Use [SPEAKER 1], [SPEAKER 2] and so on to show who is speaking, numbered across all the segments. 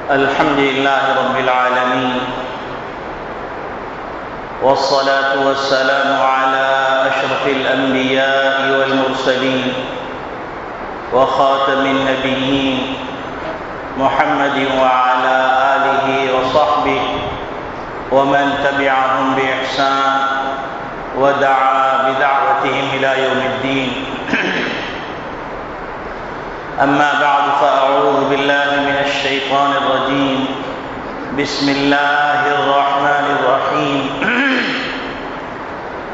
[SPEAKER 1] الحمد لله رب العالمين، والصلاة والسلام على أشرف الأنبياء والمرسلين وخاتم النبيين محمد وعلى آله وصحبه ومن تبعهم بإحسان ودعا بدعوتهم إلى يوم الدين. أما بعد فأعوذ بالله من الشيطان الرجيم. بسم الله الرحمن الرحيم.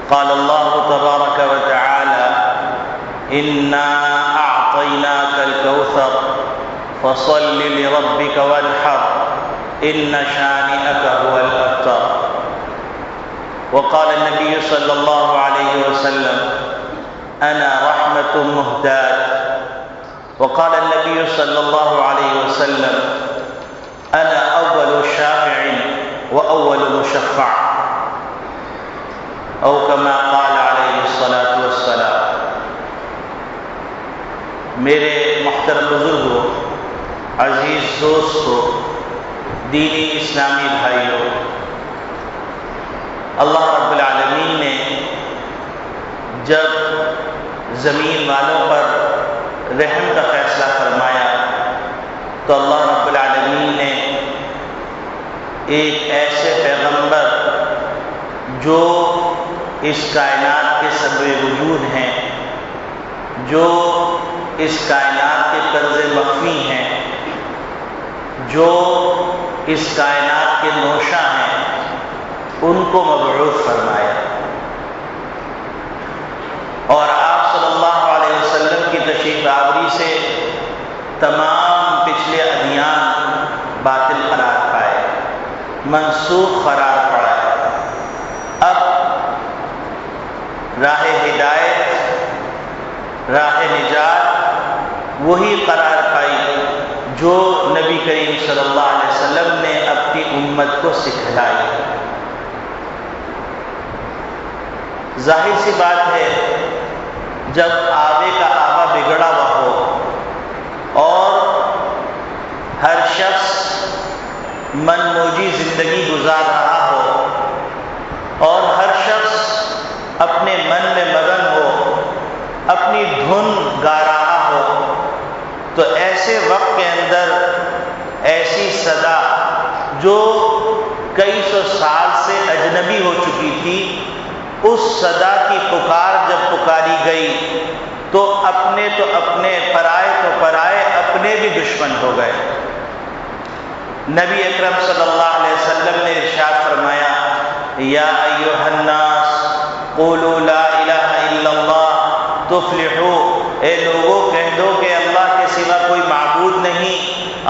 [SPEAKER 1] قال الله تبارك وتعالى: إنا أعطيناك الكوثر فصل لربك وانحر إن شانئك هو الأبتر. وقال النبي صلى الله عليه وسلم: أنا رحمة مهداة. وقال النبي صلى الله عليه وسلم: أنا أول شافع وأول مشفع، أو كما قال عليه الصلاة والسلام. میرے محترم بزرگوں، عزیز دوستوں، دینی اسلامی بھائیوں، اللہ رب العالمین نے جب زمین والوں پر رحم کا فیصلہ فرمایا تو اللہ رب العالمین نے ایک ایسے پیغمبر جو اس کائنات کے سبب وجود ہیں، جو اس کائنات کے کنز مخفی ہیں، جو اس کائنات کے نوشہ ہیں، ان کو مبعوث فرمایا. اور آپ صلی اللہ علیہ وسلم کی تشریف آوری سے تمام پچھلے ادیان باطل قرار پائے، منسوخ قرار پڑا. اب راہ ہدایت، راہ نجات وہی قرار پائی جو نبی کریم صلی اللہ علیہ وسلم نے اپنی امت کو سکھلائی. ظاہر سی بات ہے، جب آبے کا آبا بگڑا ہوا ہو اور ہر شخص من موجی زندگی گزار رہا ہو اور ہر شخص اپنے من میں مگن ہو، اپنی دھن گا رہا ہو، تو ایسے وقت کے اندر ایسی صدا جو کئی سو سال سے اجنبی ہو چکی تھی، اس صدا کی پکار جب پکاری گئی تو اپنے پرائے تو پرائے اپنے بھی دشمن ہو گئے. نبی اکرم صلی اللہ علیہ وسلم نے ارشاد فرمایا: یا ایھا الناس قولوا لا الہ الا اللہ تفلحوا. اے لوگوں، کہہ دو کہ اللہ کے سوا کوئی معبود نہیں،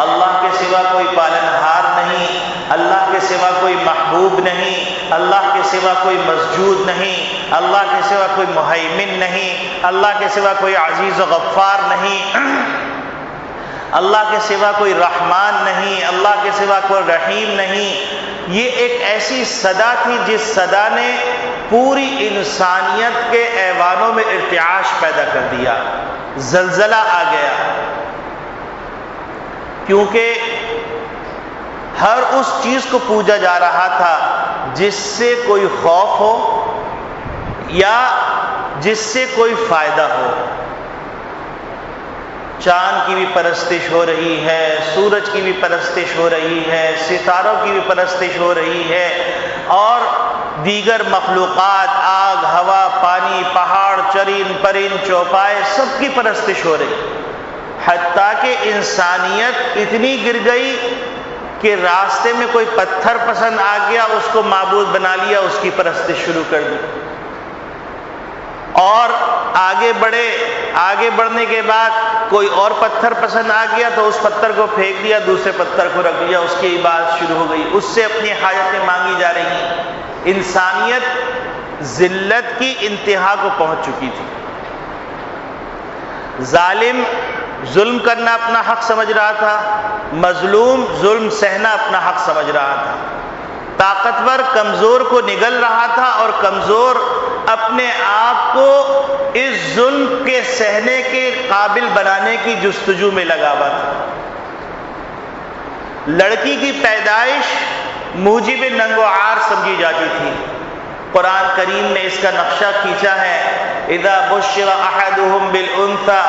[SPEAKER 1] اللہ کے سوا کوئی پالنہار نہیں، اللہ کے سوا کوئی محبوب نہیں، اللہ کے سوا کوئی مسجود نہیں، اللہ کے سوا کوئی مہیمن نہیں، اللہ کے سوا کوئی عزیز و غفار نہیں، اللہ کے سوا کوئی رحمان نہیں، اللہ کے سوا کوئی رحیم نہیں. یہ ایک ایسی صدا تھی جس صدا نے پوری انسانیت کے ایوانوں میں ارتعاش پیدا کر دیا، زلزلہ آ گیا. کیونکہ ہر اس چیز کو پوجا جا رہا تھا جس سے کوئی خوف ہو یا جس سے کوئی فائدہ ہو. چاند کی بھی پرستش ہو رہی ہے، سورج کی بھی پرستش ہو رہی ہے، ستاروں کی بھی پرستش ہو رہی ہے، اور دیگر مخلوقات، آگ، ہوا، پانی، پہاڑ، چرند پرند، چوپائے، سب کی پرستش ہو رہی. حتیٰ کہ انسانیت اتنی گر گئی کہ راستے میں کوئی پتھر پسند آ گیا، اس کو معبود بنا لیا، اس کی پرستش شروع کر دی. اور آگے بڑھنے کے بعد کوئی اور پتھر پسند آ گیا تو اس پتھر کو پھینک دیا، دوسرے پتھر کو رکھ دیا، اس کی عبادت شروع ہو گئی، اس سے اپنی حاجتیں مانگی جا رہی ہیں. انسانیت ذلت کی انتہا کو پہنچ چکی تھی. ظالم ظلم کرنا اپنا حق سمجھ رہا تھا، مظلوم ظلم سہنا اپنا حق سمجھ رہا تھا، طاقتور کمزور کو نگل رہا تھا، اور کمزور اپنے آپ کو اس ظلم کے سہنے کے قابل بنانے کی جستجو میں لگا ہوا تھا. لڑکی کی پیدائش موجب ننگ و عار سمجھی جاتی تھی۔ قرآن کریم نے اس کا نقشہ کھینچا ہے، اذا بشر احدهم بالانثى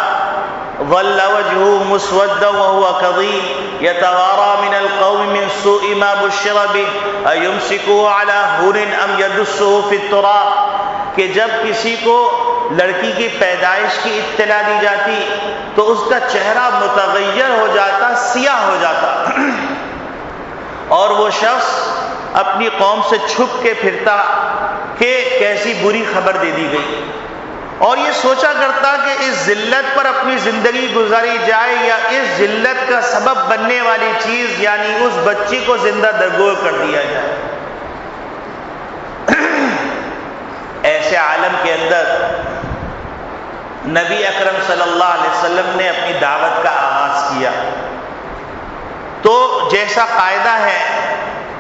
[SPEAKER 1] ظل وجهه مسودا وهو كظيم يتوارى من القوم من سوء ما بشر به ايمسكه على هون ام يدسه في التراب، کہ جب کسی کو لڑکی کی پیدائش کی اطلاع دی جاتی تو اس کا چہرہ متغیر ہو جاتا، سیاہ ہو جاتا، اور وہ شخص اپنی قوم سے چھپ کے پھرتا کہ کیسی بری خبر دے دی گئی، اور یہ سوچا کرتا کہ اس ذلت پر اپنی زندگی گزاری جائے یا اس ذلت کا سبب بننے والی چیز یعنی اس بچی کو زندہ درگور کر دیا جائے۔ ایسے عالم کے اندر نبی اکرم صلی اللہ علیہ وسلم نے اپنی دعوت کا آغاز کیا، تو جیسا قاعدہ ہے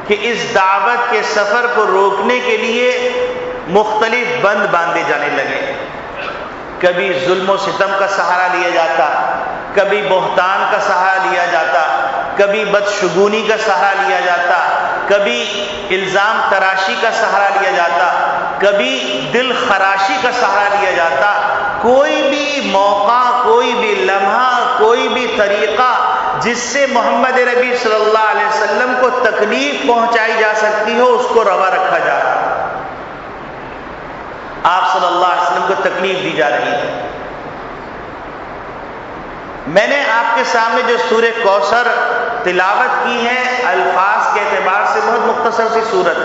[SPEAKER 1] کہ اس دعوت کے سفر کو روکنے کے لیے مختلف بند باندھے جانے لگے۔ کبھی ظلم و ستم کا سہارا لیا جاتا، کبھی بہتان کا سہارا لیا جاتا، کبھی بدشگونی کا سہارا لیا جاتا، کبھی الزام تراشی کا سہارا لیا جاتا، کبھی دل خراشی کا سہارا لیا جاتا۔ کوئی بھی موقع، کوئی بھی لمحہ، کوئی بھی طریقہ جس سے محمد نبی صلی اللہ علیہ وسلم کو تکلیف پہنچائی جا سکتی ہو اس کو روا رکھا جا رہا، آپ صلی اللہ علیہ وسلم کو تکلیف دی جا رہی ہے۔ میں نے آپ کے سامنے جو سورہ کوثر تلاوت کی ہے، الفاظ کے اعتبار سے بہت مختصر سی سورت،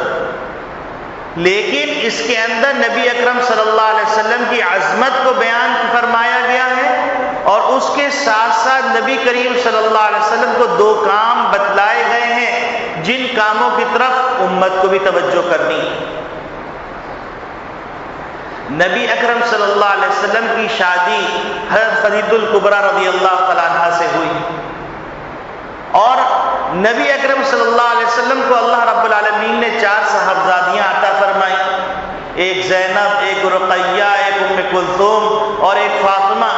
[SPEAKER 1] لیکن اس کے اندر نبی اکرم صلی اللہ علیہ وسلم کی عظمت کو بیان فرمایا گیا ہے، اور اس کے ساتھ ساتھ نبی کریم صلی اللہ علیہ وسلم کو دو کام بتلائے گئے ہیں جن کاموں کی طرف امت کو بھی توجہ کرنی ہے۔ نبی اکرم صلی اللہ علیہ وسلم کی شادی حضرت خدیجہ الکبریٰ رضی اللہ تعالیٰ عنہا سے ہوئی، اور نبی اکرم صلی اللہ علیہ وسلم کو اللہ رب العالمین نے 4 صاحبزادیاں عطا فرمائی، ایک زینب، ایک رقیہ، ایک ام کلثوم اور ایک فاطمہ،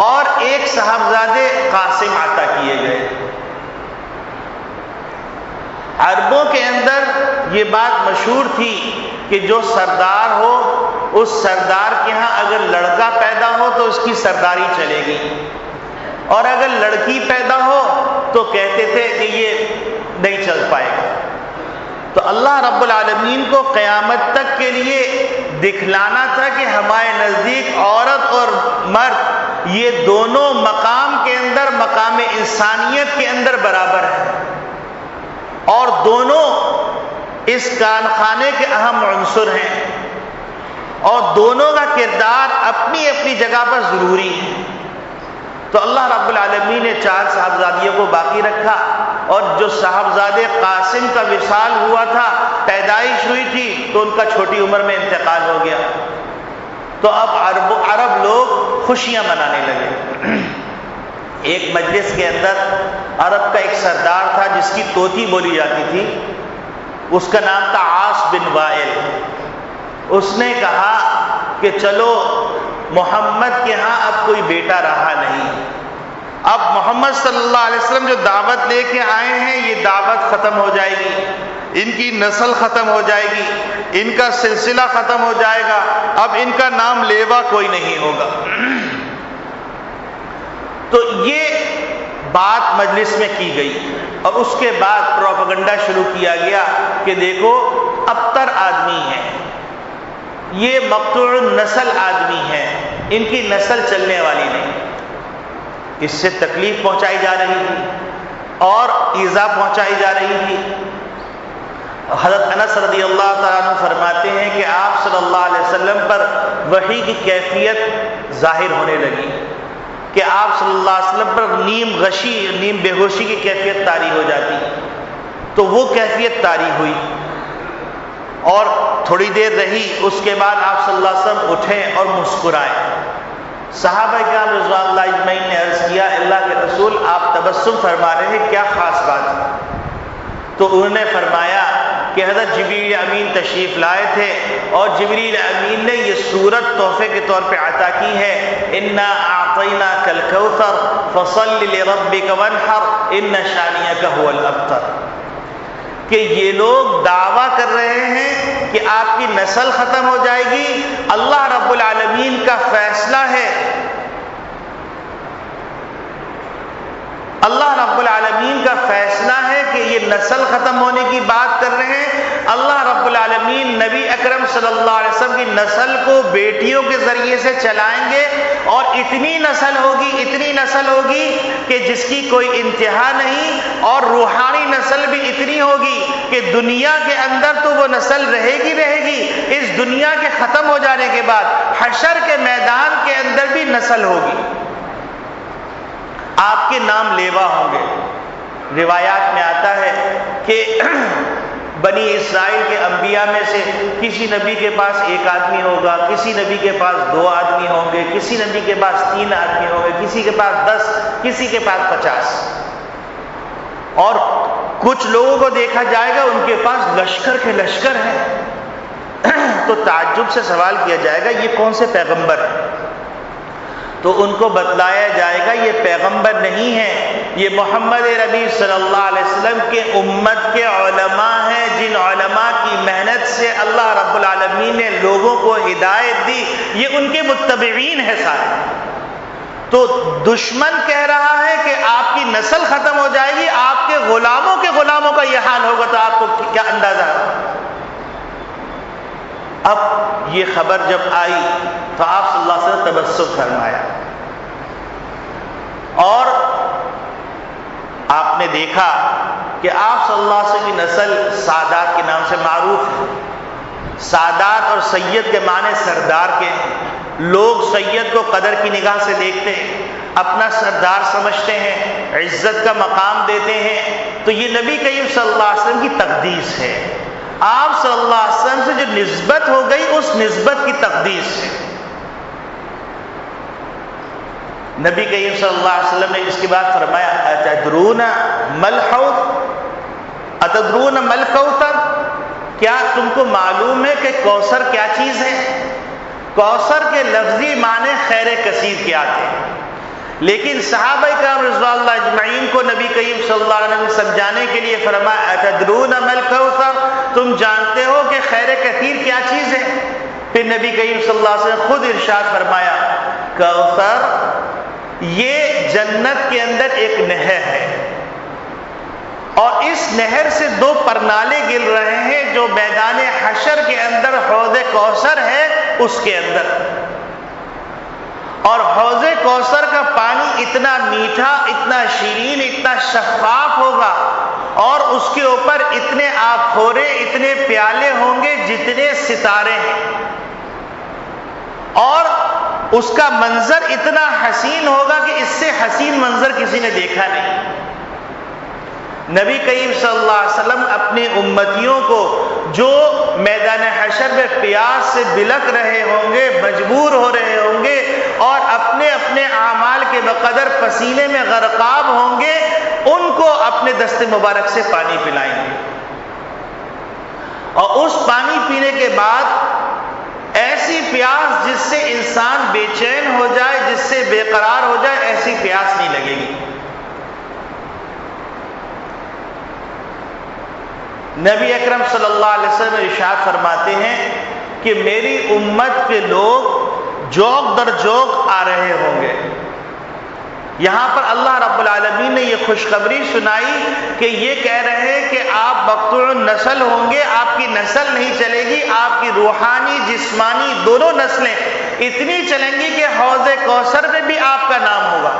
[SPEAKER 1] اور ایک صاحبزادے قاسم عطا کیے گئے۔ عربوں کے اندر یہ بات مشہور تھی کہ جو سردار ہو اس سردار کے ہاں اگر لڑکا پیدا ہو تو اس کی سرداری چلے گی، اور اگر لڑکی پیدا ہو تو کہتے تھے کہ یہ نہیں چل پائے گا۔ تو اللہ رب العالمین کو قیامت تک کے لیے دکھلانا تھا کہ ہمارے نزدیک عورت اور مرد یہ دونوں مقام کے اندر، مقام انسانیت کے اندر برابر ہیں، اور دونوں اس کان خانے کے اہم عنصر ہیں، اور دونوں کا کردار اپنی اپنی جگہ پر ضروری ہے۔ تو اللہ رب العالمین نے 4 صاحبزادیوں کو باقی رکھا، اور جو صاحبزادے قاسم کا وصال ہوا تھا، پیدائش ہوئی تھی تو ان کا چھوٹی عمر میں انتقال ہو گیا، تو اب عرب لوگ خوشیاں منانے لگے۔ ایک مجلس کے اندر عرب کا ایک سردار تھا جس کی طوطی بولی جاتی تھی، اس کا نام تھا عاص بن وائل۔ اس نے کہا کہ چلو محمد کے ہاں اب کوئی بیٹا رہا نہیں، اب محمد صلی اللہ علیہ وسلم جو دعوت لے کے آئے ہیں یہ دعوت ختم ہو جائے گی، ان کی نسل ختم ہو جائے گی، ان کا سلسلہ ختم ہو جائے گا، اب ان کا نام لیوا کوئی نہیں ہوگا۔ تو یہ بات مجلس میں کی گئی، اور اس کے بعد پروپیگنڈا شروع کیا گیا کہ دیکھو ابتر آدمی ہے، یہ مقطوع النسل آدمی ہے، ان کی نسل چلنے والی نہیں۔ اس سے تکلیف پہنچائی جا رہی تھی اور ایذا پہنچائی جا رہی تھی۔ حضرت انس رضی اللہ تعالیٰ عنہ فرماتے ہیں کہ آپ صلی اللہ علیہ وسلم پر وحی کی کیفیت ظاہر ہونے لگی کہ آپ صلی اللہ علیہ وسلم پر نیم غشی، نیم بے ہوشی کی کیفیت طاری ہو جاتی، تو وہ کیفیت طاری ہوئی، اور تھوڑی دیر رہی، اس کے بعد آپ صلی اللہ علیہ وسلم اٹھے اور مسکرائے۔ صحابہ کرام رضوان اللہ اجمعین نے عرض کیا اللہ کے رسول آپ تبسم فرما رہے ہیں، کیا خاص بات ہے؟ تو انہوں نے فرمایا کہ حضرت جبریل امین تشریف لائے تھے، اور جبریل امین نے یہ سورت تحفے کے طور پہ عطا کی ہے، انا اعطیناک الکوثر فصل لربک وانحر ان شانئک هو الابتر، کہ یہ لوگ دعویٰ کر رہے ہیں کہ آپ کی نسل ختم ہو جائے گی۔ اللہ رب العالمین کا فیصلہ ہے، اللہ رب العالمین کا فیصلہ ہے کہ یہ نسل ختم ہونے کی بات کر رہے ہیں۔ اللہ رب العالمین نبی اکرم صلی اللہ علیہ وسلم کی نسل کو بیٹیوں کے ذریعے سے چلائیں گے، اور اتنی نسل ہوگی کہ جس کی کوئی انتہا نہیں، اور روحانی نسل بھی اتنی ہوگی کہ دنیا کے اندر تو وہ نسل رہے گی، اس دنیا کے ختم ہو جانے کے بعد حشر کے میدان کے اندر بھی نسل ہوگی، آپ کے نام لیوا ہوں گے۔ روایات میں آتا ہے کہ بنی اسرائیل کے انبیاء میں سے کسی نبی کے پاس 1 آدمی ہوگا، کسی نبی کے پاس 2 آدمی ہوں گے، کسی نبی کے پاس 3 آدمی ہوں گے، کسی کے پاس 10، کسی کے پاس 50، اور کچھ لوگوں کو دیکھا جائے گا ان کے پاس لشکر کے لشکر ہیں۔ تو تعجب سے سوال کیا جائے گا یہ کون سے پیغمبر ہیں؟ تو ان کو بتلایا جائے گا یہ پیغمبر نہیں ہیں، یہ محمد ربی صلی اللہ علیہ وسلم کے امت کے علماء ہیں، جن علماء کی محنت سے اللہ رب العالمین نے لوگوں کو ہدایت دی، یہ ان کے متبعین ہیں سارے۔ تو دشمن کہہ رہا ہے کہ آپ کی نسل ختم ہو جائے گی، آپ کے غلاموں کا یہ حال ہوگا، تو آپ کو کیا اندازہ ہے؟ اب یہ خبر جب آئی تو آپ صلی اللہ علیہ وسلم تبسم فرمایا، اور آپ نے دیکھا کہ آپ صلی اللہ علیہ وسلم کی نسل سادات کے نام سے معروف ہے۔ سادات اور سید کے معنی سردار کے ہیں۔ لوگ سید کو قدر کی نگاہ سے دیکھتے ہیں، اپنا سردار سمجھتے ہیں، عزت کا مقام دیتے ہیں، تو یہ نبی کریم صلی اللہ علیہ وسلم کی تقدیس ہے۔ آپ صلی اللہ علیہ وسلم سے جو نسبت ہو گئی اس نسبت کی تقدیس ہے۔ نبی کریم صلی اللہ علیہ وسلم نے اس کے بعد فرمایا اتدرون مل کوثر، کیا تم کو معلوم ہے کہ کوثر کیا چیز ہے؟ کوثر کے لفظی معنی خیر کثیر کے آتے ہیں، لیکن صحابہ کرام رضوان اللہ اجمعین کو نبی کریم صلی اللہ علیہ وسلم نے سمجھانے کے لیے فرمایا اتدرون مل کوثر، تم جانتے ہو کہ خیر کثیر کیا چیز ہے؟ پھر نبی کریم صلی اللہ علیہ وسلم خود ارشاد فرمایا کوثر یہ جنت کے اندر ایک نہر ہے، اور اس نہر سے 2 پرنالے گر رہے ہیں جو میدان حشر کے اندر حوض کوثر ہے اس کے اندر، اور حوض کوثر کا پانی اتنا میٹھا، اتنا شیرین، اتنا شفاف ہوگا، اور اس کے اوپر اتنے آبخورے، اتنے پیالے ہوں گے جتنے ستارے ہیں، اور اس کا منظر اتنا حسین ہوگا کہ اس سے حسین منظر کسی نے دیکھا نہیں۔ نبی کریم صلی اللہ علیہ وسلم اپنے امتیوں کو جو میدان حشر میں پیاس سے بلک رہے ہوں گے، مجبور ہو رہے ہوں گے، اور اپنے اپنے اعمال کے بقدر پسینے میں غرقاب ہوں گے، ان کو اپنے دست مبارک سے پانی پلائیں گے، اور اس پانی پینے کے بعد ایسی پیاس جس سے انسان بے چین ہو جائے، جس سے بے قرار ہو جائے، ایسی پیاس نہیں لگے گی۔ نبی اکرم صلی اللہ علیہ وسلم ارشاد فرماتے ہیں کہ میری امت کے لوگ جوق در جوق آ رہے ہوں گے۔ یہاں پر اللہ رب العالمین نے یہ خوشخبری سنائی کہ یہ کہہ رہے ہیں کہ آپ مقطوع النسل ہوں گے، آپ کی نسل نہیں چلے گی، آپ کی روحانی جسمانی دونوں نسلیں اتنی چلیں گی کہ حوض کوثر پہ بھی آپ کا نام ہوگا۔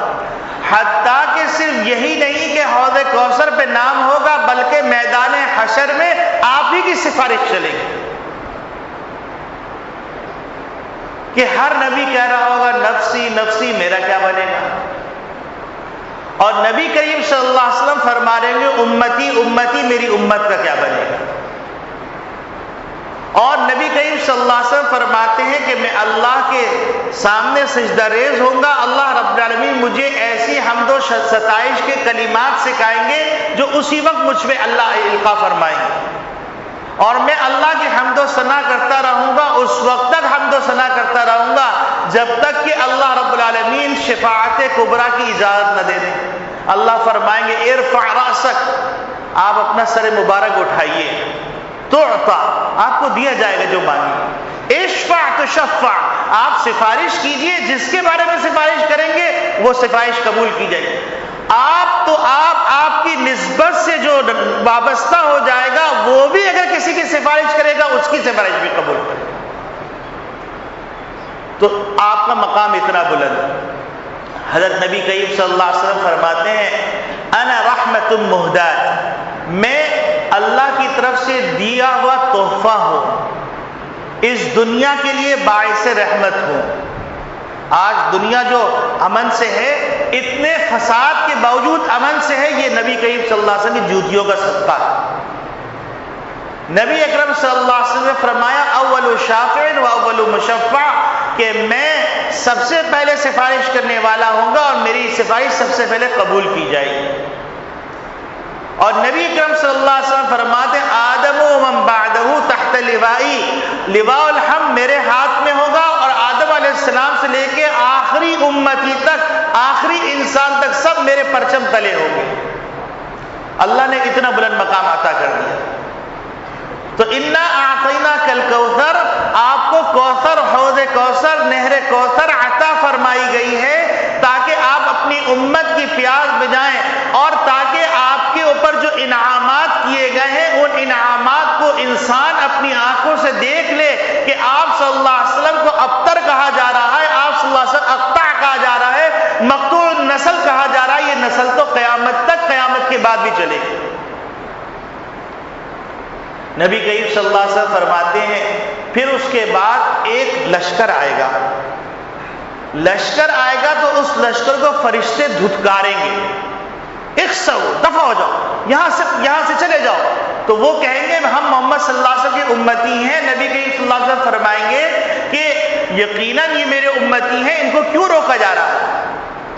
[SPEAKER 1] حتیٰ کہ صرف یہی نہیں کہ حوض کوثر پہ نام ہوگا، بلکہ میدان حشر میں آپ ہی کی سفارش چلے گی، کہ ہر نبی کہہ رہا ہوگا نفسی نفسی، میرا کیا بنے گا؟ اور نبی کریم صلی اللہ علیہ وسلم فرما رہے ہیں امتی امتی، میری امت کا کیا بنے گا؟ اور نبی کریم صلی اللہ علیہ وسلم فرماتے ہیں کہ میں اللہ کے سامنے سجدہ ریز ہوں گا، اللہ رب العالمین مجھے ایسی حمد و ستائش کے کلمات سکھائیں گے جو اسی وقت مجھ پہ اللہ القا فرمائیں گے، اور میں اللہ کی حمد و ثنا کرتا رہوں گا، اس وقت تک حمد و ثنا کرتا رہوں گا جب تک کہ اللہ رب العالمین شفاعت کبریٰ کی اجازت نہ دے دیں۔ اللہ فرمائیں گے ارفع رأسک، آپ اپنا سر مبارک اٹھائیے، تعطا، آپ کو دیا جائے گا جو مانگے، اشفع تشفع، آپ سفارش کیجئے، جس کے بارے میں سفارش کریں گے وہ سفارش قبول کی جائے گی۔ آپ کی نسبت سے جو وابستہ ہو جائے گا وہ بھی اگر کسی کی سفارش کرے گا اس کی سفارش بھی قبول کرے گا۔ تو آپ کا مقام اتنا بلند۔ حضرت نبی کریم صلی اللہ علیہ وسلم فرماتے ہیں انا رحمت مہدات، میں اللہ کی طرف سے دیا ہوا تحفہ ہوں، اس دنیا کے لیے باعث رحمت ہوں۔ آج دنیا جو امن سے ہے، اتنے فساد کے باوجود امن سے ہے، یہ نبی کریم صلی اللہ علیہ وسلم کی جوتیوں کا صدقہ ہے۔ نبی اکرم صلی اللہ علیہ وسلم نے فرمایا اول شافع و اول مشفع، کہ میں سب سے پہلے سفارش کرنے والا ہوں گا اور میری سفارش سب سے پہلے قبول کی جائے گی۔ اور نبی اکرم صلی اللہ علیہ وسلم فرماتے ہیں آدم و من بعدہ تحت لوائی، لواء الحمد میرے ہاتھ میں ہوگا، اور آدم علیہ السلام سے لے کے آخری امتی تک، آخری انسان تک سب میرے پرچم تلے ہوں گے۔ اللہ نے اتنا بلند مقام عطا کر دیا۔ تو انا اعطیناک الکوثر، آپ کو کوثر، حوض کوثر، نہر کوثر عطا فرمائی گئی ہے تاکہ آپ اپنی امت کی پیاس بجھائیں، اور تاکہ آپ کے اوپر جو انعامات کیے گئے ہیں ان انعامات کو انسان اپنی آنکھوں سے دیکھ لے کہ آپ صلی اللہ علیہ وسلم کو ابتر کہا جا رہا ہے، آپ صلی اللہ علیہ وسلم اقطع کہا جا رہا ہے، مقطوع النسل کہا جا رہا ہے۔ یہ نسل تو قیامت تک، قیامت کے بعد بھی چلے گی۔ نبی کریم صلی اللہ علیہ وسلم فرماتے ہیں پھر اس کے بعد ایک لشکر آئے گا، لشکر آئے گا تو اس لشکر کو فرشتے دھتکاریں گے، اخسو، دفع ہو جاؤ، یہاں سے چلے جاؤ۔ تو وہ کہیں گے ہم محمد صلی اللہ علیہ وسلم کی امتی ہیں۔ نبی کریم صلی اللہ علیہ وسلم فرمائیں گے کہ یقیناً یہ میرے امتی ہیں، ان کو کیوں روکا جا رہا ہے؟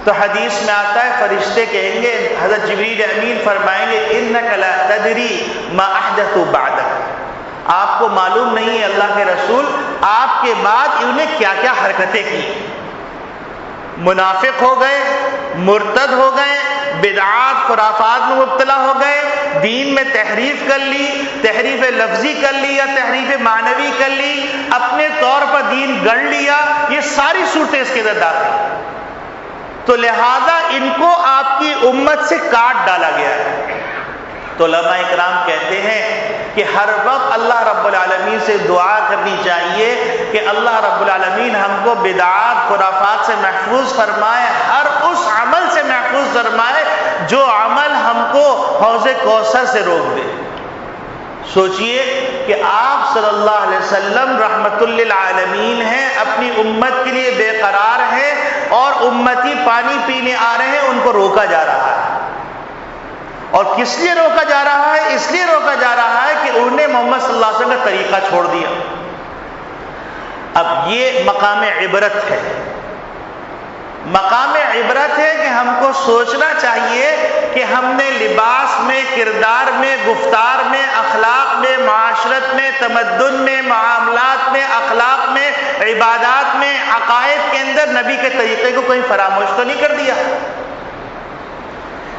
[SPEAKER 1] تو حدیث میں آتا ہے فرشتے کہیں گے، حضرت جبریل امین فرمائیں گے انک لا تدری ما احدث بعدک، آپ کو معلوم نہیں ہے اللہ کے رسول آپ کے بعد انہوں نے کیا کیا حرکتیں کی، منافق ہو گئے، مرتد ہو گئے، بدعات خرافات میں مبتلا ہو گئے، دین میں تحریف کر لی، تحریف لفظی کر لی یا تحریف معنوی کر لی، اپنے طور پر دین گڑھ لیا، یہ ساری صورتیں اس کے اندر داخل ہیں۔ تو لہذا ان کو آپ کی امت سے کاٹ ڈالا گیا ہے۔ تو علماء اکرام کہتے ہیں کہ ہر وقت اللہ رب العالمین سے دعا کرنی چاہیے کہ اللہ رب العالمین ہم کو بدعات خرافات سے محفوظ فرمائے، ہر اس عمل سے محفوظ فرمائے جو عمل ہم کو حوض کوثر سے روک دے۔ سوچئے کہ آپ صلی اللہ علیہ وسلم رحمت للعالمین ہیں، اپنی امت کے لیے بے قرار ہیں، اور امتی پانی پینے آ رہے ہیں، ان کو روکا جا رہا ہے۔ اور کس لیے روکا جا رہا ہے؟ اس لیے روکا جا رہا ہے کہ انہوں نے محمد صلی اللہ علیہ وسلم کا طریقہ چھوڑ دیا۔ اب یہ مقام عبرت ہے، مقام عبرت ہے کہ ہم کو سوچنا چاہیے کہ ہم نے لباس میں، کردار میں، گفتار میں، اخلاق میں، معاشرت میں، تمدن میں، معاملات میں، اخلاق میں، عبادات میں، عقائد کے اندر نبی کے طریقے کو کہیں فراموش تو نہیں کر دیا؟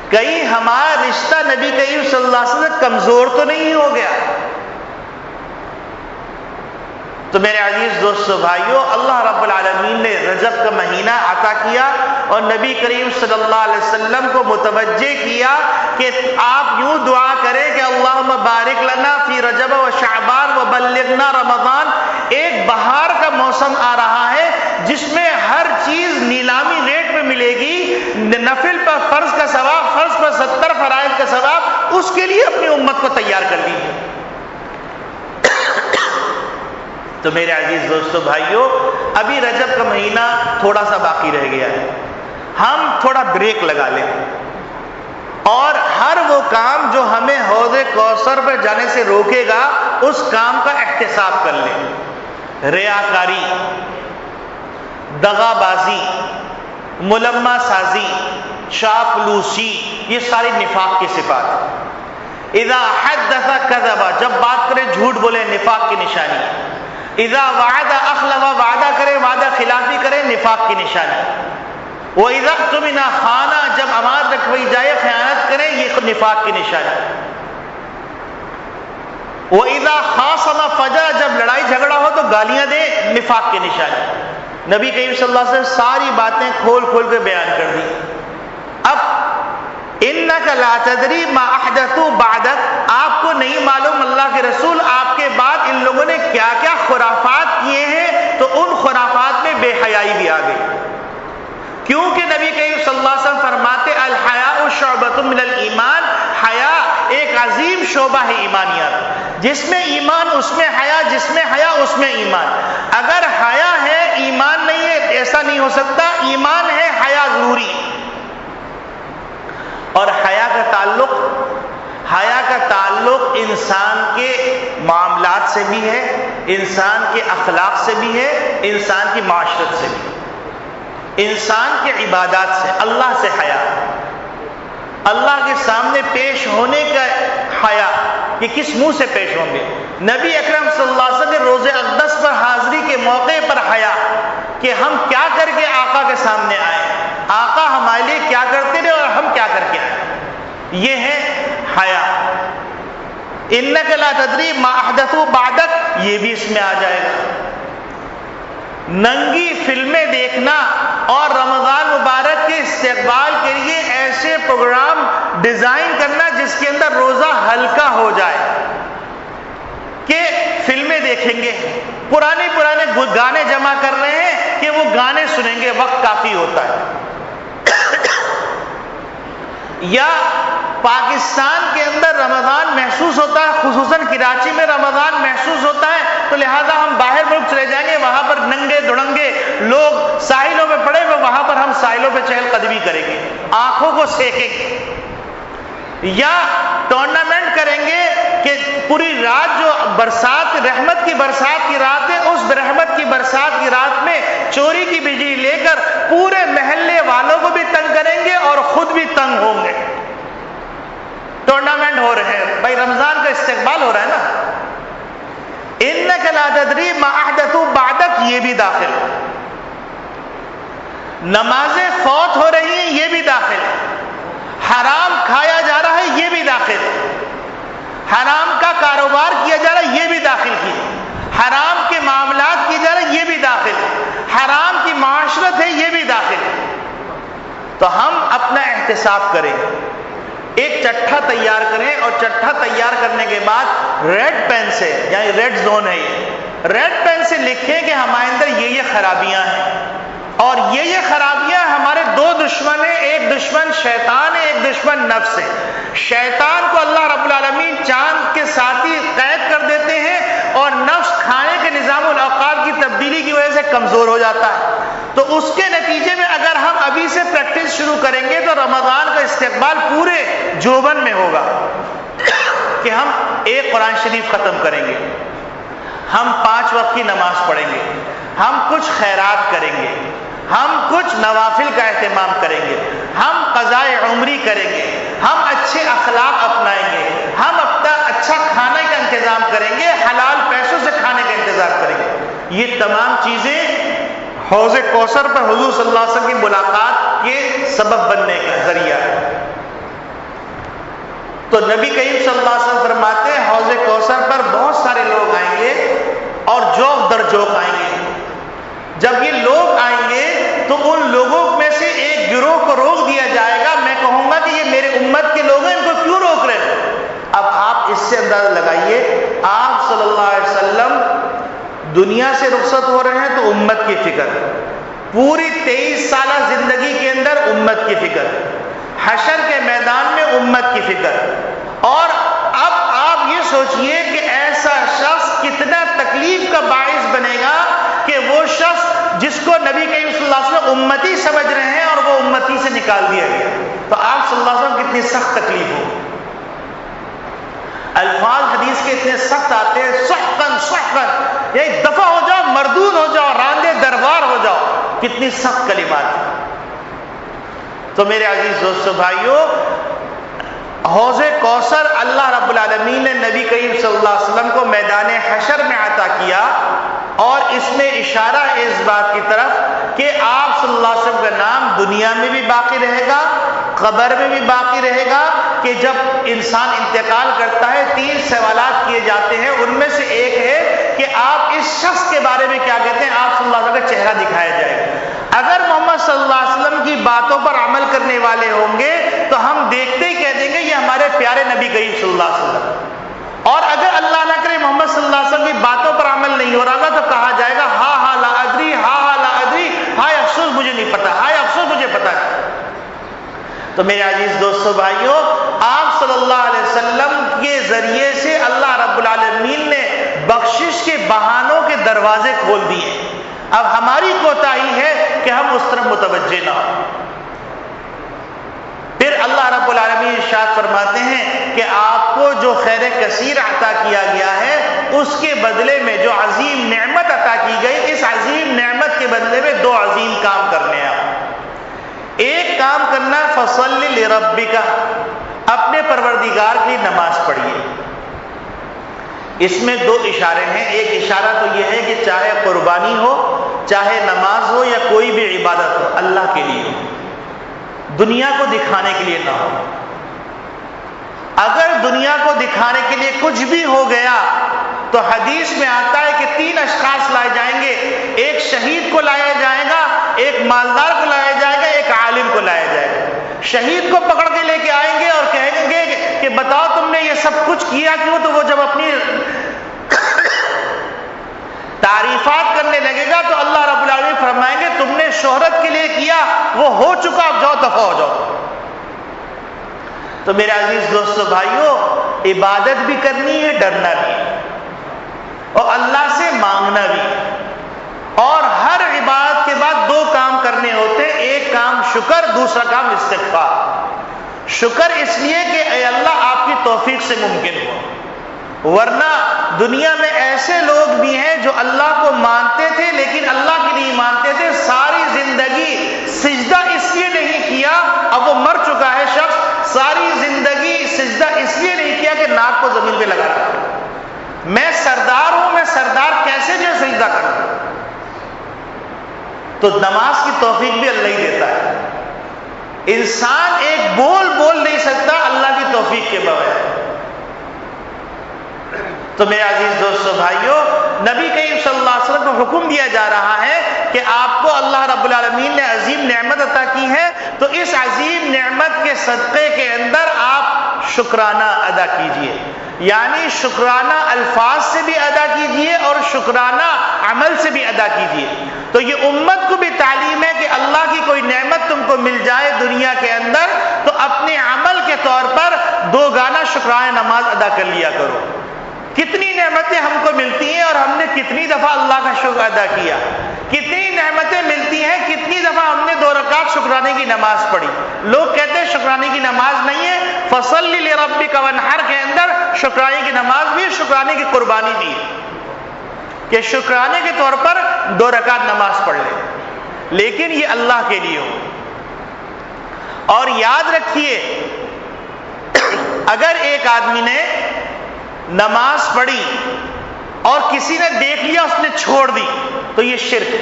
[SPEAKER 1] کہیں ہمارا رشتہ نبی کریم صلی اللہ علیہ وسلم کمزور تو نہیں ہو گیا؟ تو میرے عزیز دوستو بھائیو، اللہ رب العالمین نے رجب کا مہینہ عطا کیا اور نبی کریم صلی اللہ علیہ وسلم کو متوجہ کیا کہ آپ یوں دعا کریں کہ اللہم بارک لنا فی رجب و شعبان و بلغنا رمضان۔ ایک بہار کا موسم آ رہا ہے جس میں ہر چیز نیلامی ریٹ پہ ملے گی، نفل پر فرض کا ثواب، فرض پر 70 فرائض کا ثواب، اس کے لیے اپنی امت کو تیار کر لیجیے۔ تو میرے عزیز دوستو بھائیو، ابھی رجب کا مہینہ تھوڑا سا باقی رہ گیا ہے، ہم تھوڑا بریک لگا لیں اور ہر وہ کام جو ہمیں حوض کوثر پر جانے سے روکے گا اس کام کا احتساب کر لیں۔ ریاکاری، دغا بازی، ملمہ سازی، چاپلوسی، یہ ساری نفاق کی صفات ہیں۔ اذا حدث کذب، جب بات کرے جھوٹ بولے، نفاق کی نشانی ہے۔ اذا وعد اخلف، وعدہ کرے وعدہ خلافی کرے، نفاق کی نشانی ہے۔ وَإِذَا اؤْتُمِنَ خَانَ، جب امانت رکھوائی جائے خیانت کرے، یہ نفاق کی نشانی ہے۔ وَإِذَا خَاصَمَ فَجَرَ، جب لڑائی جھگڑا ہو تو گالیاں دے، نفاق کی نشانی ہے۔ نبی کریم صلی اللہ علیہ وسلم ساری باتیں کھول کھول کے بیان کر دی۔ اب اِنَّكَ لَا تَدْرِي مَا أَحْدَثُوا بَعْدَكَ، آپ کو نہیں معلوم اللہ کے رسول آپ کے بعد ان لوگوں نے کیا کیا خرافات کیے ہیں، تو ان خرافات میں بے حیائی بھی آ گئی، کیونکہ نبی کریم صلی اللہ علیہ وسلم فرماتے الحیاء شعبۃ من الایمان، حیا ایک عظیم شعبہ ہے ایمانیات، جس میں ایمان اس میں حیا، جس میں حیا اس میں ایمان۔ اگر حیا ہے ایمان نہیں ہے، ایسا نہیں ہو سکتا، ایمان ہے حیا ضروری۔ اور حیا کا تعلق انسان کے معاملات سے بھی ہے، انسان کے اخلاق سے بھی ہے، انسان کی معاشرت سے بھی، انسان کے عبادات سے، اللہ سے حیا، اللہ کے سامنے پیش ہونے کا حیا کہ کس منہ سے پیش ہوں گے۔ نبی اکرم صلی اللہ علیہ وسلم نے روزہ اقدس پر حاضری کے موقع پر حیا کہ ہم کیا کر کے آقا کے سامنے آئے، آقا ہمارے لیے کیا کرتے رہے اور ہم کیا کر کے آئے، یہ ہے حیا۔ اِنَّكَ لَا تَدْرِي مَا أَحْدَثُوا بَعْدَكَ، یہ بھی اس میں آ جائے گا۔ ننگی فلمیں دیکھنا اور رمضان مبارک کے استقبال کے لیے ایسے پروگرام ڈیزائن کرنا جس کے اندر روزہ ہلکا ہو جائے، کہ فلمیں دیکھیں گے، پرانے گانے جمع کر رہے ہیں کہ وہ گانے سنیں گے، وقت کافی ہوتا ہے۔ یا پاکستان کے اندر رمضان محسوس ہوتا ہے، خصوصاً کراچی میں رمضان محسوس ہوتا ہے، تو لہذا ہم باہر ملک چلے جائیں گے، وہاں پر ننگے دڑنگے لوگ ساحلوں پہ پڑے ہوئے، وہاں پر ہم ساحلوں پہ چہل قدمی کریں گے، آنکھوں کو سینکیں گے۔ یا ٹورنامنٹ کریں گے کہ پوری رات جو برسات، رحمت کی برسات کی رات ہے، اس رحمت کی برسات کی رات میں چوری کی بجلی لے کر پورے محلے والوں کو بھی تنگ کریں گے اور خود بھی تنگ ہوں گے۔ ٹورنامنٹ ہو رہے ہیں بھائی، رمضان کا استقبال ہو رہا ہے نا۔ اِنَّكَ لَا تَدْرِي مَا أَحْدَثُوا بَعْدَكَ، یہ بھی داخل۔ نمازیں فوت ہو رہی ہیں، یہ بھی داخل۔ حرام کھایا جا رہا ہے، یہ بھی داخل۔ حرام کا کاروبار کیا جا رہا ہے، یہ بھی داخل کی۔ حرام کے معاملات کیے جا رہے ہیں، یہ بھی داخل۔ حرام کی معاشرت ہے، یہ بھی داخل۔ تو ہم اپنا احتساب کریں، ایک چٹھا تیار کریں، اور چٹھا تیار کرنے کے بعد ریڈ پین سے، یعنی ریڈ زون ہے، یہ ریڈ پین سے لکھیں کہ ہمارے اندر یہ خرابیاں ہیں، اور یہ خرابیاں ہمارے دو دشمن ہیں، ایک دشمن شیطان ہے، ایک دشمن نفس ہے۔ شیطان کو اللہ رب العالمین چاند کے ساتھ ہی قید کر دیتے ہیں، اور نفس کھانے کے نظام الاوقات کی تبدیلی کی وجہ سے کمزور ہو جاتا ہے۔ تو اس کے نتیجے میں اگر ہم ابھی سے پریکٹس شروع کریں گے تو رمضان کا استقبال پورے جوبن میں ہوگا، کہ ہم ایک قرآن شریف ختم کریں گے، ہم 5 وقت کی نماز پڑھیں گے، ہم کچھ خیرات کریں گے، ہم کچھ نوافل کا اہتمام کریں گے، ہم قضاء عمری کریں گے، ہم اچھے اخلاق اپنائیں گے، ہم اپنا اچھا کھانے کا انتظام کریں گے، حلال پیسوں سے کھانے کا انتظام کریں گے۔ یہ تمام چیزیں حوض کوثر پر حضور صلی اللہ علیہ وسلم کی ملاقات کے سبب بننے کا ذریعہ ہے۔ تو نبی کریم صلی اللہ علیہ وسلم فرماتے ہیں حوض کوثر پر بہت سارے لوگ آئیں گے اور جوق در جوق آئیں گے۔ جب یہ لوگ آئیں گے تو ان لوگوں میں سے ایک گروہ کو روک دیا جائے گا، میں کہوں گا کہ یہ میرے امت کے لوگ ہیں، ان کو کیوں روک رہے ہیں؟ اب آپ اس سے اندازہ لگائیے، آپ صلی اللہ علیہ وسلم دنیا سے رخصت ہو رہے ہیں تو امت کی فکر، پوری 23 سالہ زندگی کے اندر امت کی فکر، حشر کے میدان میں امت کی فکر، اور اب آپ یہ سوچئے کہ ایسا شخص کتنا تکلیف کا باعث بنے گا کہ وہ شخص جس کو نبی کریم صلی اللہ علیہ وسلم امتی سمجھ رہے ہیں اور وہ امتی سے نکال دیا گیا، تو آپ صلی اللہ علیہ وسلم کتنی سخت تکلیف ہو۔ الفاظ حدیث کے اتنے سخت آتے ہیں، سحقن سحقن، یعنی دفع ہو جاؤ، مردود ہو جاؤ، راندے دربار ہو جاؤ، کتنی سخت کلمات۔ تو میرے عزیز دوستو بھائیو، حوض کوثر اللہ رب العالمین نے نبی کریم صلی اللہ علیہ وسلم کو میدان حشر میں عطا کیا، اور اس میں اشارہ ہے اس بات کی طرف کہ آپ صلی اللہ علیہ وسلم کا نام دنیا میں بھی باقی رہے گا، قبر میں بھی باقی رہے گا، کہ جب انسان انتقال کرتا ہے 3 سوالات کیے جاتے ہیں، ان میں سے ایک ہے کہ آپ اس شخص کے بارے میں کیا کہتے ہیں، آپ صلی اللہ علیہ وسلم کا چہرہ دکھایا جائے گا۔ اگر محمد صلی اللہ علیہ وسلم کی باتوں پر عمل کرنے والے ہوں گے تو ہم دیکھتے ہی کہہ دیں گے یہ ہمارے پیارے نبی کریم صلی اللہ علیہ وسلم، اور اگر اللہ نہ کرے محمد صلی اللہ علیہ وسلم کی باتوں پر عمل نہیں ہو رہا تو کہا جائے گا ہا ہا لا ادری، ہا ہا لا ادری، ہائے افسوس مجھے نہیں پتا، ہائے افسوس مجھے پتا نہیں۔ تو میرے عزیز دوستو بھائیوں، آپ صلی اللہ علیہ وسلم کے ذریعے سے اللہ رب العالمین نے بخشش کے بہانوں کے دروازے کھول دیے۔ اب ہماری کوتاہی ہے کہ ہم اس طرف متوجہ نہ ہوں۔ پھر اللہ رب العالمین ارشاد فرماتے ہیں کہ آپ کو جو خیر کثیر عطا کیا گیا ہے، اس کے بدلے میں جو عظیم نعمت عطا کی گئی، اس عظیم نعمت کے بدلے میں 2 عظیم کام کرنے ہیں آپ۔ ایک کام کرنا فصلی لربک، اپنے پروردگار کی نماز پڑھیے۔ اس میں 2 اشارے ہیں۔ ایک اشارہ تو یہ ہے کہ چاہے قربانی ہو، چاہے نماز ہو، یا کوئی بھی عبادت ہو، اللہ کے لیے ہو، دنیا کو دکھانے کے لیے نہ ہو۔ اگر دنیا کو دکھانے کے لیے کچھ بھی ہو گیا تو حدیث میں آتا ہے کہ 3 اشخاص لائے جائیں گے، ایک شہید کو لایا جائے گا، ایک مالدار کو لایا جائے گا، ایک عالم کو لایا جائے گا۔ شہید کو پکڑ کے لے کے آئیں گے اور کہیں گے کہ بتاؤ تم نے یہ سب کچھ کیا کیوں؟ تو وہ جب اپنی تعریفات کرنے لگے گا تو اللہ رب العالمین فرمائیں گے تم نے شہرت کے لیے کیا، وہ ہو چکا، اب جاؤ دفع ہو جاؤ۔ تو میرے عزیز دوستو بھائیوں، عبادت بھی کرنی ہے، ڈرنا بھی ہے، اور اللہ سے مانگنا بھی ہے۔ اور ہر عبادت کے بعد 2 کام کرنے ہوتے ہیں، ایک کام شکر، دوسرا کام استغفار۔ شکر اس لیے کہ اے اللہ آپ کی توفیق سے ممکن ہو، ورنہ دنیا میں ایسے لوگ بھی ہیں جو اللہ کو مانتے تھے لیکن اللہ کے لیے مانتے تھے، ساری زندگی سجدہ اس لیے نہیں کیا، اب وہ مر چکا ہے شخص، ساری زندگی سجدہ اس لیے نہیں کیا کہ ناک کو زمین پہ لگا رہا، میں سردار ہوں، میں سردار کیسے جو سجدہ کروں؟ تو نماز کی توفیق بھی اللہ ہی دیتا ہے۔ انسان ایک بول نہیں سکتا اللہ کی توفیق کے بغیر۔ تو میرے عزیز دوستو بھائیوں، نبی کریم صلی اللہ علیہ وسلم کو حکم دیا جا رہا ہے کہ آپ کو اللہ رب العالمین نے عظیم نعمت عطا کی ہے، تو اس عظیم نعمت کے صدقے کے اندر آپ شکرانہ ادا کیجئے، یعنی شکرانہ الفاظ سے بھی ادا کیجئے اور شکرانہ عمل سے بھی ادا کیجئے۔ تو یہ امت کو بھی تعلیم ہے کہ اللہ کی کوئی نعمت تم کو مل جائے دنیا کے اندر تو اپنے عمل کے طور پر 2 گانا شکرانہ نماز ادا کر لیا کرو۔ کتنی نعمتیں ہم کو ملتی ہیں اور ہم نے کتنی دفعہ اللہ کا شکر ادا کیا، کتنی نعمتیں ملتی ہیں، کتنی دفعہ ہم نے 2 رکعت شکرانے کی نماز پڑھی۔ لوگ کہتے ہیں شکرانے کی نماز نہیں ہے، فصلی لربک وانحر کے اندر شکرانے کی نماز بھی، شکرانے کی قربانی بھی ہے کہ شکرانے کے طور پر 2 رکعت نماز پڑھ لیں، لیکن یہ اللہ کے لیے ہو۔ اور یاد رکھیے، اگر ایک آدمی نے نماز پڑھی اور کسی نے دیکھ لیا اس نے چھوڑ دی تو یہ شرک ہے،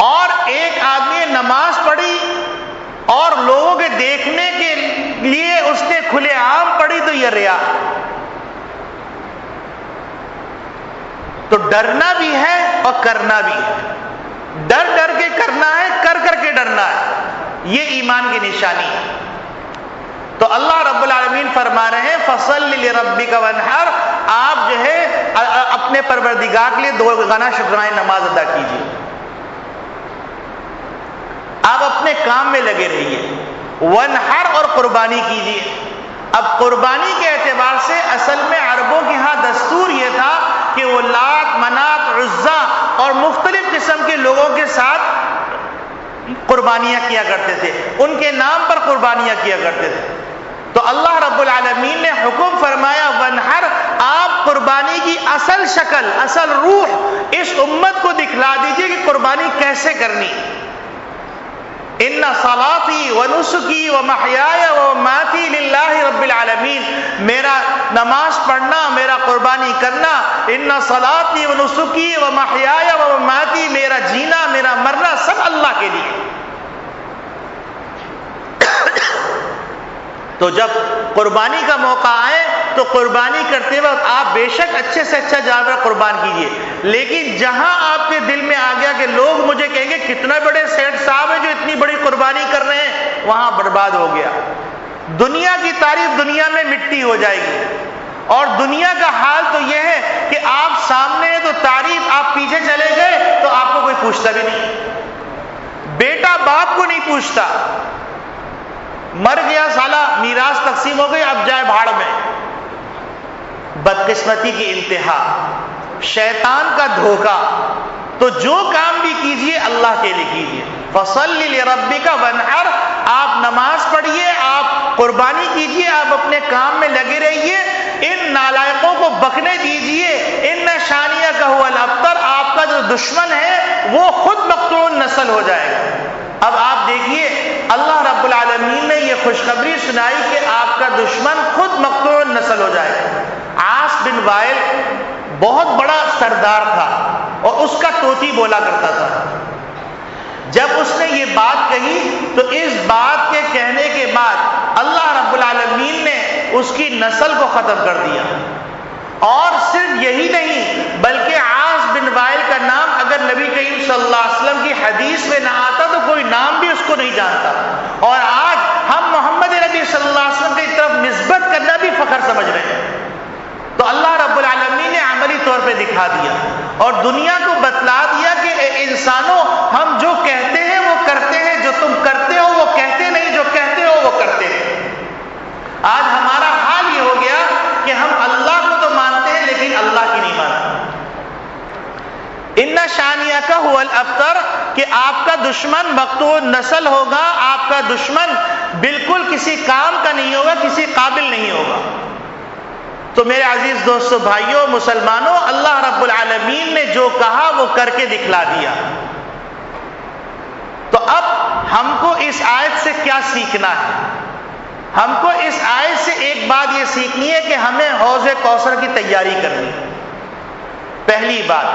[SPEAKER 1] اور ایک آدمی نے نماز پڑھی اور لوگوں کے دیکھنے کے لیے اس نے کھلے عام پڑھی تو یہ ریا۔ تو ڈرنا بھی ہے اور کرنا بھی ہے، ڈر کے کرنا ہے، کر کے ڈرنا ہے، یہ ایمان کی نشانی ہے۔ تو اللہ رب العالمین فرما رہے ہیں فصلی لربک وانحر، آپ جو ہے اپنے پروردگار کے لیے 2 گانا شکرانہ نماز ادا کیجیے، آپ اپنے کام میں لگے رہیے، وانحر اور قربانی کیجیے۔ اب قربانی کے اعتبار سے اصل میں عربوں کے ہاں دستور یہ تھا کہ وہ لات، منات، عزا اور مختلف قسم کے لوگوں کے ساتھ قربانیاں کیا کرتے تھے، ان کے نام پر قربانیاں کیا کرتے تھے۔ تو اللہ رب العالمین نے حکم فرمایا وانحر، آپ قربانی کی اصل شکل، اصل روح اس امت کو دکھلا دیجئے کہ قربانی کیسے کرنی۔ ان صلاتی و نسکی و محیای و مماتی للہ رب العالمین، میرا نماز پڑھنا، میرا قربانی کرنا، ان صلاتی و نسکی و محیای و مماتی، میرا جینا، میرا مرنا سب اللہ کے لیے۔ تو جب قربانی کا موقع آئے تو قربانی کرتے وقت آپ بے شک اچھے سے اچھا جانور قربان کیجئے، لیکن جہاں آپ کے دل میں آ گیا کہ لوگ مجھے کہیں گے کتنے بڑے سیٹ صاحب ہیں جو اتنی بڑی قربانی کر رہے ہیں، وہاں برباد ہو گیا۔ دنیا کی تعریف دنیا میں مٹی ہو جائے گی، اور دنیا کا حال تو یہ ہے کہ آپ سامنے ہیں تو تعریف، آپ پیچھے چلے گئے تو آپ کو کوئی پوچھتا بھی نہیں، بیٹا باپ کو نہیں پوچھتا، مر گیا سالہ میراث تقسیم ہو گئی، اب جائے بھاڑ میں۔ بدقسمتی کی انتہا، شیطان کا دھوکہ۔ تو جو کام بھی کیجئے اللہ کے لیے کیجئے۔ فَصَلِّ لِرَبِّكَ وَانْحَرْ، آپ نماز پڑھیے، آپ قربانی کیجئے، آپ اپنے کام میں لگے رہیے، ان نالائقوں کو بکنے دیجئے۔ ان شانیہ کا هو الابتر، آپ کا جو دشمن ہے وہ خود مقطوع نسل ہو جائے گا۔ اب آپ دیکھیے اللہ رب العالمین نے یہ خوشخبری سنائی کہ آپ کا دشمن خود مقطوع نسل ہو جائے گا۔ عاص بن وائل بہت بڑا سردار تھا اور اس کا طوطی بولا کرتا تھا۔ جب اس نے یہ بات کہی تو اس بات کے کہنے کے بعد اللہ رب العالمین نے اس کی نسل کو ختم کر دیا۔ اور صرف یہی نہیں بلکہ عاص بن وائل کا نام اگر نبی کریم صلی اللہ علیہ وسلم کی حدیث میں نہ آتا تو کوئی نام بھی اس کو نہیں جانتا، اور آج ہم محمد نبی صلی اللہ علیہ وسلم کی طرف نسبت کرنا بھی فخر سمجھ رہے ہیں۔ تو اللہ رب العالمین نے عملی طور پہ دکھا دیا اور دنیا کو بتلا دیا کہ اے انسانوں، ہم جو کہتے ہیں وہ کرتے ہیں، جو تم کرتے ہو وہ کہتے نہیں، جو کہتے ہو وہ کرتے ہیں۔ آج ہمارا حال یہ ہو گیا کہ ہم اللہ کو تو مانتے ہیں لیکن اللہ کی نہیں مانتے۔ ان شانیہ کا هو الابتر، کہ آپ کا دشمن مقطوع نسل ہوگا، آپ کا دشمن بالکل کسی کام کا نہیں ہوگا، کسی قابل نہیں ہوگا۔ تو میرے عزیز دوستو، بھائیوں، مسلمانوں، اللہ رب العالمین نے جو کہا وہ کر کے دکھلا دیا۔ تو اب ہم کو اس آیت سے کیا سیکھنا ہے؟ ہم کو اس آیت سے ایک بات یہ سیکھنی ہے کہ ہمیں حوض کوثر کی تیاری کرنی، پہلی بات،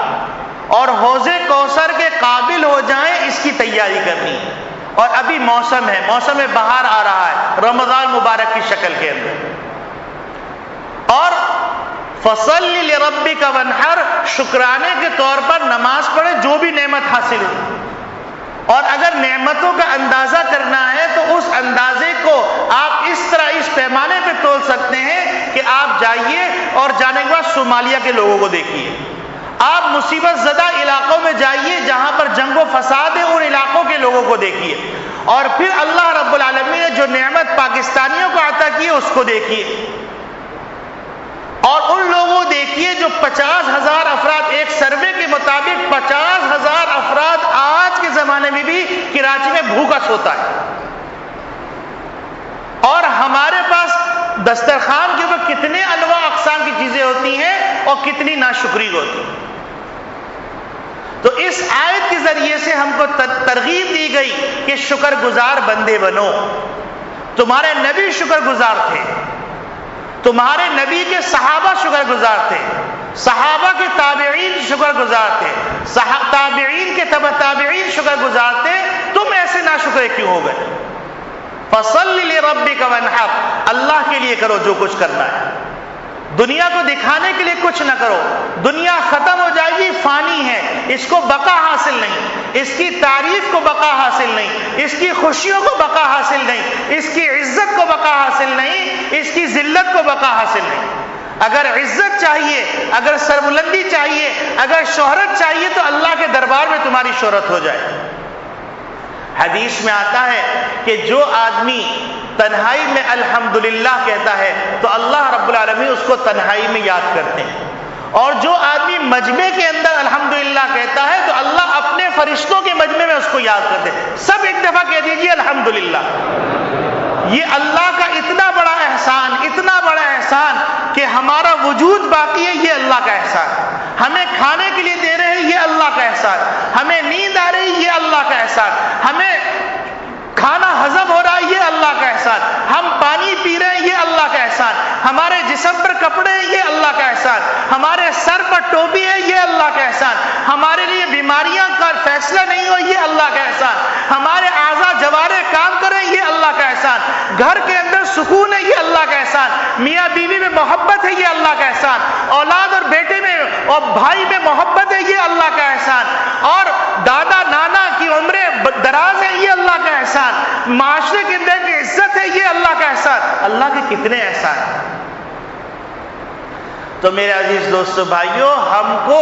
[SPEAKER 1] اور حوض کوثر کے قابل ہو جائیں اس کی تیاری کرنی۔ اور ابھی موسم ہے، موسم بہار آ رہا ہے رمضان مبارک کی شکل کے اندر، اور فَصَلِّ لِرَبِّكَ وَانْحَرْ، شکرانے کے طور پر نماز پڑھے جو بھی نعمت حاصل ہوئی۔ اور اگر نعمتوں کا اندازہ کرنا ہے تو اس اندازے کو آپ اس طرح اس پیمانے پہ تول سکتے ہیں کہ آپ جائیے اور جانے کے بعد صومالیہ کے لوگوں کو دیکھیے، آپ مصیبت زدہ علاقوں میں جائیے جہاں پر جنگ و فساد ہے، ان علاقوں کے لوگوں کو دیکھیے، اور پھر اللہ رب العالمین نے جو نعمت پاکستانیوں کو عطا کی ہے اس کو دیکھیے، اور ان لوگوں دیکھیے جو 50,000 افراد، ایک سروے کے مطابق 50,000 افراد آج کے زمانے میں بھی کراچی میں بھوکا سوتا ہے، اور ہمارے پاس دسترخوان کے اوپر کتنے انواع اقسام کی چیزیں ہوتی ہیں اور کتنی ناشکری ہوتی ہیں۔ تو اس آیت کے ذریعے سے ہم کو ترغیب دی گئی کہ شکر گزار بندے بنو۔ تمہارے نبی شکر گزار تھے، تمہارے نبی کے صحابہ شکر گزار تھے، صحابہ کے تابعین شکر گزار تھے، تابعین کے تبع تابعین شکر گزار تھے، تم ایسے ناشکرے کیوں ہو گئے؟ فَصَلِّ لِرَبِّكَ وَانْحَرْ، اللہ کے لیے کرو جو کچھ کرنا ہے، دنیا کو دکھانے کے لیے کچھ نہ کرو۔ دنیا ختم ہو جائے گی، فانی ہے، اس کو بقا حاصل نہیں، اس کی تعریف کو بقا حاصل نہیں، اس کی خوشیوں کو بقا حاصل نہیں، اس کی عزت کو بقا حاصل نہیں، اس کی ذلت کو بقا حاصل نہیں۔ اگر عزت چاہیے، اگر سربلندی چاہیے، اگر شہرت چاہیے تو اللہ کے دربار میں تمہاری شہرت ہو جائے۔ حدیث میں آتا ہے کہ جو آدمی تنہائی میں الحمدللہ کہتا ہے تو اللہ رب العالمین اس کو تنہائی میں یاد کرتے ہیں، اور جو آدمی مجمع کے اندر الحمدللہ کہتا ہے تو اللہ اپنے فرشتوں کے مجمع میں اس کو یاد کرتے ہیں۔ سب ایک دفعہ کہہ دیجیے الحمدللہ۔ یہ اللہ کا اتنا بڑا احسان، اتنا بڑا احسان کہ ہمارا وجود باقی ہے، یہ اللہ کا احسان۔ ہمیں کھانے کے لیے دے رہے ہیں، یہ اللہ کا احسان۔ ہمیں نیند آ رہی ہے، یہ اللہ کا احسان۔ ہمیں کھانا ہضم ہو رہا ہے یہ اللہ کا احسان، ہم پانی پی رہے ہیں یہ اللہ کا احسان، ہمارے جسم پر کپڑے ہیں یہ اللہ کا احسان، ہمارے سر پر ٹوپی ہے یہ اللہ کا احسان، ہمارے لیے بیماریاں کا فیصلہ نہیں ہو یہ اللہ کا احسان، ہمارے اعضاء جوارے کام کریں یہ اللہ کا احسان، گھر کے اندر سکون ہے یہ اللہ کا احسان، میاں بیوی میں محبت ہے یہ اللہ کا احسان، اولاد اور بیٹے میں اور بھائی میں محبت ہے یہ اللہ کا احسان، اور دادا نانا کی عمریں دراز ہے یہ اللہ کا احسان، معاشرے کے اندر کی عزت ہے یہ اللہ کا احسان۔ اللہ کے کتنے احسان ہیں۔ تو میرے عزیز دوستو بھائیوں، ہم کو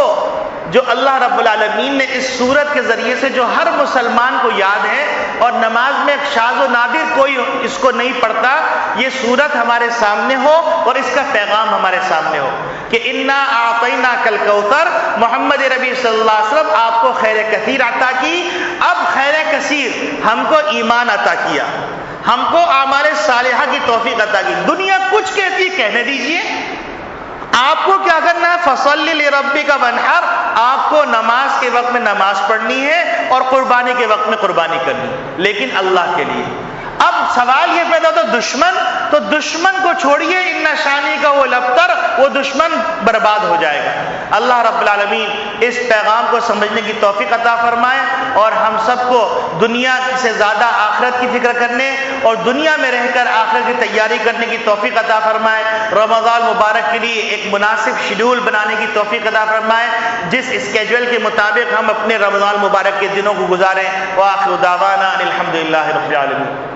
[SPEAKER 1] جو اللہ رب العالمین نے اس سورت کے ذریعے سے جو ہر مسلمان کو یاد ہے، اور نماز میں ایک شاذ و نادر کوئی اس کو نہیں پڑھتا، یہ سورت ہمارے سامنے ہو اور اس کا پیغام ہمارے سامنے ہو کہ انا اعطیناک الکوثر، محمد ربی صلی اللہ علیہ وسلم آپ کو خیر کثیر عطا کی، اب خیر کثیر ہم کو ایمان عطا کیا، ہم کو اعمال صالحہ کی توفیق عطا کی۔ دنیا کچھ کہتی کہنے دیجئے، آپ کو کیا کرنا ہے؟ فصلی لربک وانحر، آپ کو نماز کے وقت میں نماز پڑھنی ہے اور قربانی کے وقت میں قربانی کرنی، لیکن اللہ کے لیے۔ اب سوال یہ پیدا ہوتا دشمن، تو دشمن کو چھوڑیے، ان شانی کا وہ لفتر، وہ دشمن برباد ہو جائے گا۔ اللہ رب العالمین اس پیغام کو سمجھنے کی توفیق عطا فرمائے، اور ہم سب کو دنیا سے زیادہ آخرت کی فکر کرنے اور دنیا میں رہ کر آخرت کی تیاری کرنے کی توفیق عطا فرمائے۔ رمضان مبارک کے لیے ایک مناسب شیڈول بنانے کی توفیق عطا فرمائے، جس اسکیجول کے مطابق ہم اپنے رمضان مبارک کے دنوں کو گزاریں۔ وآخر دعوانا ان الحمد للہ رب العالمین۔